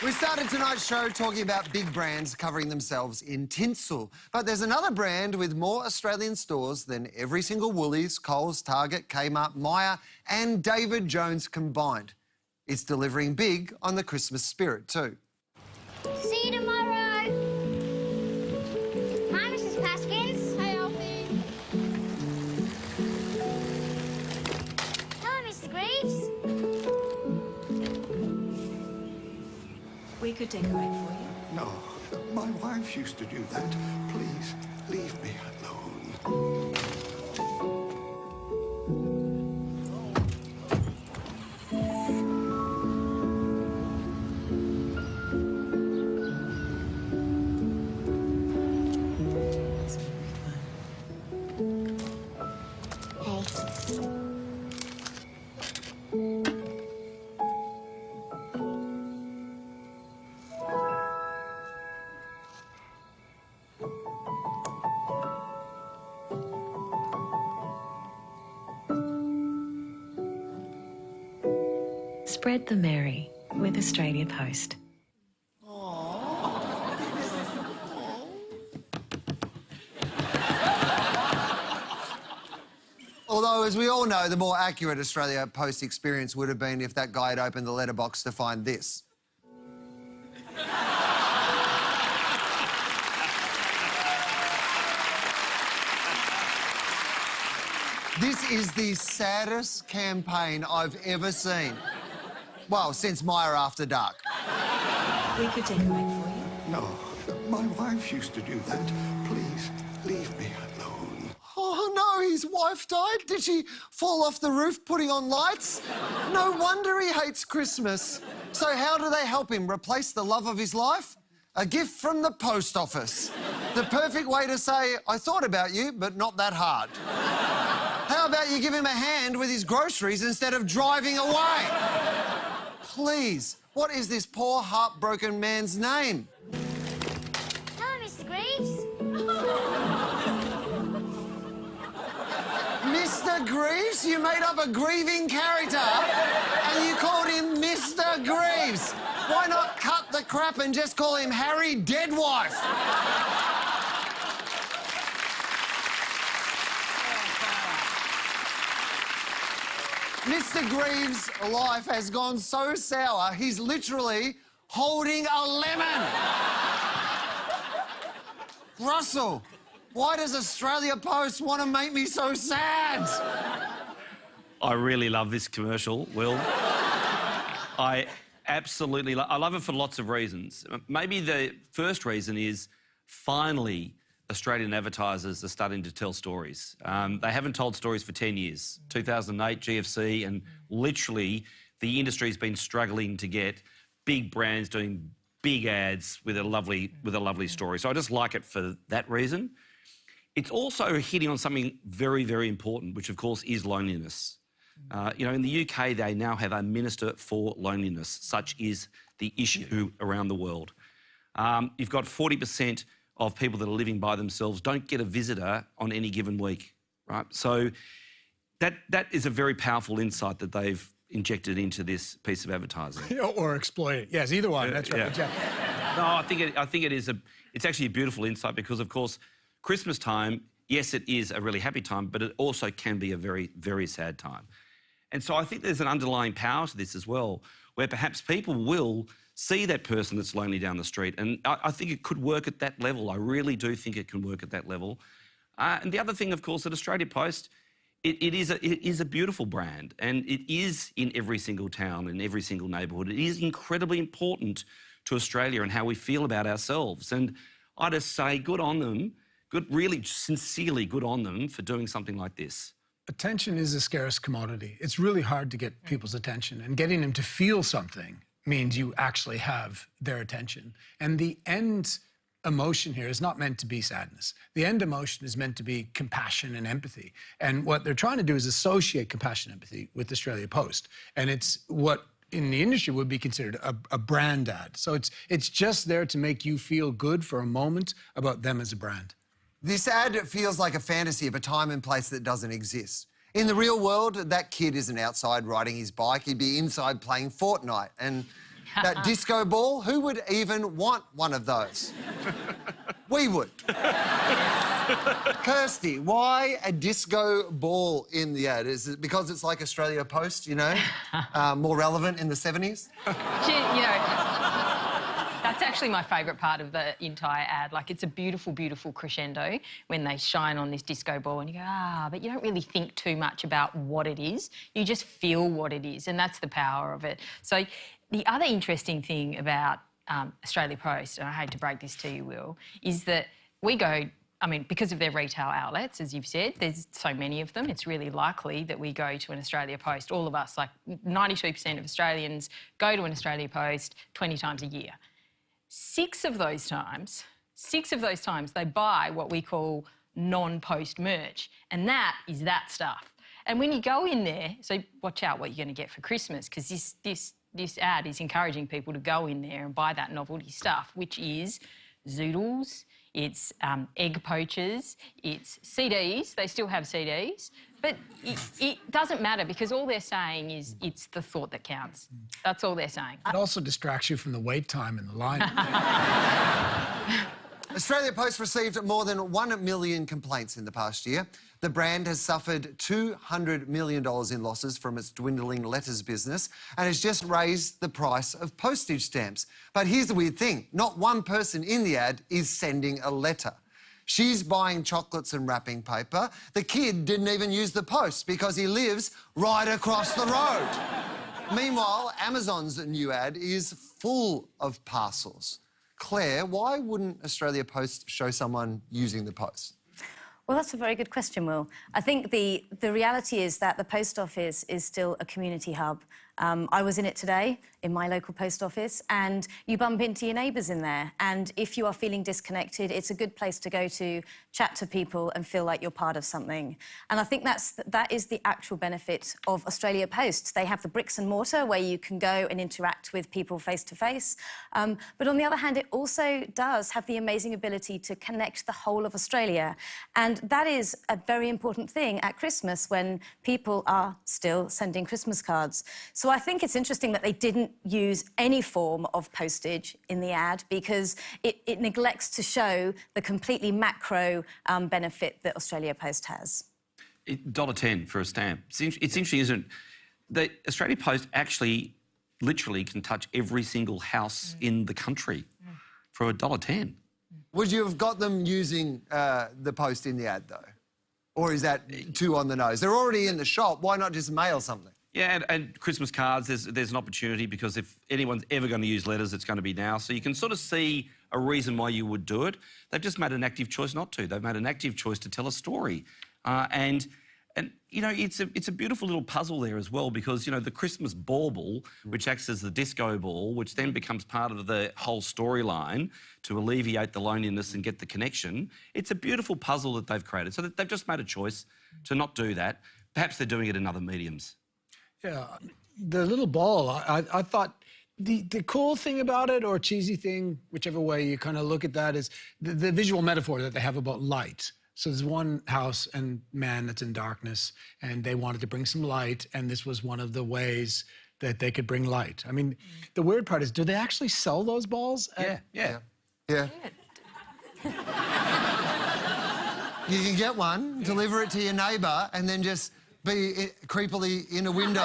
We started tonight's show talking about big brands covering themselves in tinsel. But there's another brand with more Australian stores than every single Woolies, Coles, Target, Kmart, Myer and David Jones combined. It's delivering big on the Christmas spirit too. See you tomorrow. Hi, Mrs. Paskins. Hey, Alfie. Hello, Mr. Greaves. We could decorate for you. No, my wife used to do that. Please, leave me alone. Spread the merry with Australia Post. Although, as we all know, the more accurate Australia Post experience would have been if that guy had opened the letterbox to find this. This is the saddest campaign I've ever seen. Well, since Myer After Dark. We could decorate for you. No, my wife used to do that. Please, leave me alone. Oh, no, his wife died? Did she fall off the roof putting on lights? No wonder he hates Christmas. So how do they help him replace the love of his life? A gift from the post office. The perfect way to say, I thought about you, but not that hard. How about you give him a hand with his groceries instead of driving away? Please, what is this poor, heartbroken man's name? Hello, Mr. Greaves. Mr. Greaves? You made up a grieving character and you called him Mr. Greaves. Why not cut the crap and just call him Harry Deadwife? Mr. Greaves' life has gone so sour, he's literally holding a lemon. Russell, why does Australia Post want to make me so sad? I really love this commercial, Will. I absolutely I love it for lots of reasons. Maybe the first reason is finally Australian advertisers are starting to tell stories. They haven't told stories for 10 years. 2008, GFC, and literally the industry's been struggling to get big brands doing big ads with a lovely story. So I just like it for that reason. It's also hitting on something very, very important, which of course is loneliness. You know, in the UK, they now have a minister for loneliness. Such is the issue around the world. You've got 40% of people that are living by themselves don't get a visitor on any given week, right? So that is a very powerful insight that they've injected into this piece of advertising. Or exploit it. Yes, either one. That's right. Yeah. No, I think it is it's actually a beautiful insight because, of course, Christmas time, yes, it is a really happy time, but it also can be a very, very sad time. And so I think there's an underlying power to this as well, where perhaps people will see that person that's lonely down the street. And I think it could work at that level. I really do think it can work at that level. And the other thing, of course, at Australia Post, it is a beautiful brand, and it is in every single town, in every single neighbourhood. It is incredibly important to Australia and how we feel about ourselves. And I just say good on them, really sincerely good on them for doing something like this. Attention is a scarce commodity. It's really hard to get people's attention, and getting them to feel something means you actually have their attention. And the end emotion here is not meant to be sadness. The end emotion is meant to be compassion and empathy. And what they're trying to do is associate compassion and empathy with Australia Post. And it's what in the industry would be considered a brand ad. So it's just there to make you feel good for a moment about them as a brand. This ad feels like a fantasy of a time and place that doesn't exist. In the real world, that kid isn't outside riding his bike. He'd be inside playing Fortnite. And That disco ball, who would even want one of those? We would. Kirsty, why a disco ball in the ad? Is it because it's like Australia Post, you know? More relevant in the 70s? You know, that's actually my favourite part of the entire ad. Like, it's a beautiful, beautiful crescendo when they shine on this disco ball and you go, but you don't really think too much about what it is. You just feel what it is, and that's the power of it. So the other interesting thing about Australia Post, and I hate to break this to you, Will, is that we go, I mean, because of their retail outlets, as you've said, there's so many of them, it's really likely that we go to an Australia Post. All of us, like 92% of Australians, go to an Australia Post 20 times a year. Six of those times, they buy what we call non-post merch, and that is that stuff. And when you go in there, so watch out what you're going to get for Christmas, because this ad is encouraging people to go in there and buy that novelty stuff, which is zoodles, it's egg poachers, it's CDs. They still have CDs, but it doesn't matter because all they're saying is it's the thought that counts. That's all they're saying. It also distracts you from the wait time in the line. Australia Post received more than 1 million complaints in the past year. The brand has suffered $200 million in losses from its dwindling letters business and has just raised the price of postage stamps. But here's the weird thing. Not one person in the ad is sending a letter. She's buying chocolates and wrapping paper. The kid didn't even use the post because he lives right across the road. Meanwhile, Amazon's new ad is full of parcels. Claire, why wouldn't Australia Post show someone using the post? Well, that's a very good question, Will. I think the reality is that the post office is still a community hub. I was in it today, in my local post office, and you bump into your neighbours in there. And if you are feeling disconnected, it's a good place to go to, chat to people and feel like you're part of something. And I think that is the actual benefit of Australia Post. They have the bricks and mortar where you can go and interact with people face to face. But on the other hand, it also does have the amazing ability to connect the whole of Australia. And that is a very important thing at Christmas when people are still sending Christmas cards. So I think it's interesting that they didn't use any form of postage in the ad because it neglects to show the completely macro benefit that Australia Post has. $1.10 for a stamp. It's interesting, isn't it? The Australia Post actually literally can touch every single house in the country for $1.10. Would you have got them using the post in the ad, though? Or is that too on the nose? They're already in the shop. Why not just mail something? Yeah, and Christmas cards, there's an opportunity because if anyone's ever going to use letters, it's going to be now. So you can sort of see a reason why you would do it. They've just made an active choice not to. They've made an active choice to tell a story. And you know, it's a beautiful little puzzle there as well because, you know, the Christmas bauble, which acts as the disco ball, which then becomes part of the whole storyline to alleviate the loneliness and get the connection, it's a beautiful puzzle that they've created. So they've just made a choice to not do that. Perhaps they're doing it in other mediums. Yeah, the little ball, I thought the cool thing about it, or cheesy thing, whichever way you kind of look at that, is the visual metaphor that they have about light. So there's one house and man that's in darkness, and they wanted to bring some light, and this was one of the ways that they could bring light. I mean, the weird part is, do they actually sell those balls? Yeah. You can get one, deliver it to your neighbour, and then just be creepily in a window.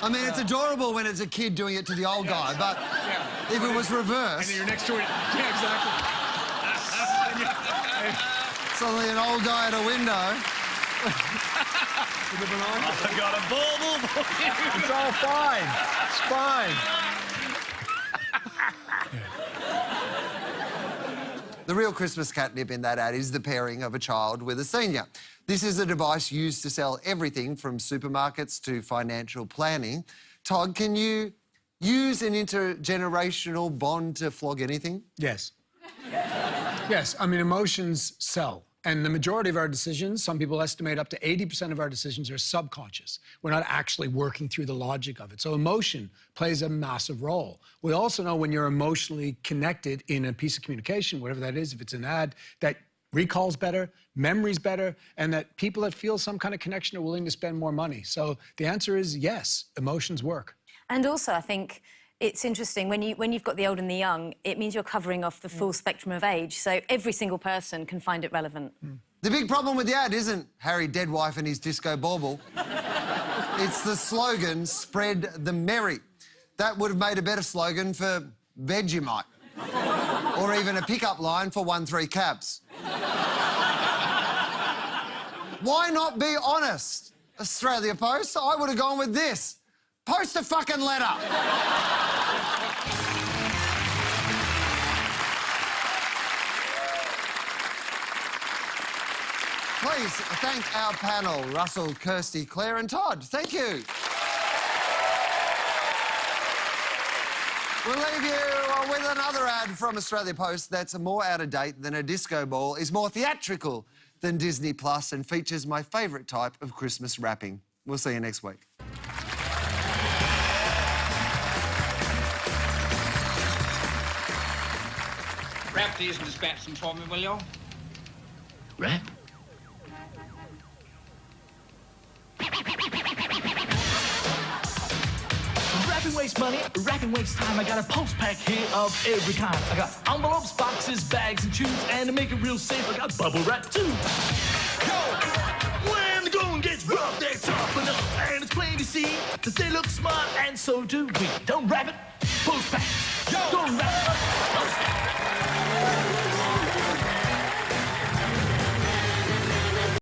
I mean, it's adorable when it's a kid doing it to the old guy, but if it was reversed... And then you're next to it. Yeah, exactly. Suddenly an old guy at a window. I've got a bauble for you. It's all fine. It's fine. The real Christmas catnip in that ad is the pairing of a child with a senior. This is a device used to sell everything from supermarkets to financial planning. Todd, can you use an intergenerational bond to flog anything? Yes. Yes, I mean, emotions sell. And the majority of our decisions, some people estimate up to 80% of our decisions are subconscious. We're not actually working through the logic of it. So emotion plays a massive role. We also know when you're emotionally connected in a piece of communication, whatever that is, if it's an ad, that recall's better, memory's better, and that people that feel some kind of connection are willing to spend more money. So the answer is yes, emotions work. And also, I think it's interesting, when you've got the old and the young, it means you're covering off the full spectrum of age, so every single person can find it relevant. The big problem with the ad isn't Harry Deadwife and his disco bauble. It's the slogan, spread the merry. That would have made a better slogan for Vegemite. Or even a pickup line for 1-3 cabs. Why not be honest? Australia Post, I would have gone with this. Post a fucking letter. Please thank our panel, Russell, Kirsty, Claire and Todd. Thank you. We'll leave you with another ad from Australia Post that's more out of date than a disco ball, is more theatrical than Disney Plus and features my favourite type of Christmas wrapping. We'll see you next week. Wrap these and dispatch them for me, will you? Wrap? Wrapping wastes money, wrapping wastes time. I got a post pack here of every kind. I got envelopes, boxes, bags, and tubes. And to make it real safe, I got bubble wrap too. When the going gets rough, they're tough enough. And it's plain to see that they look smart, and so do we. Don't wrap it, post pack. Don't wrap it, post pack.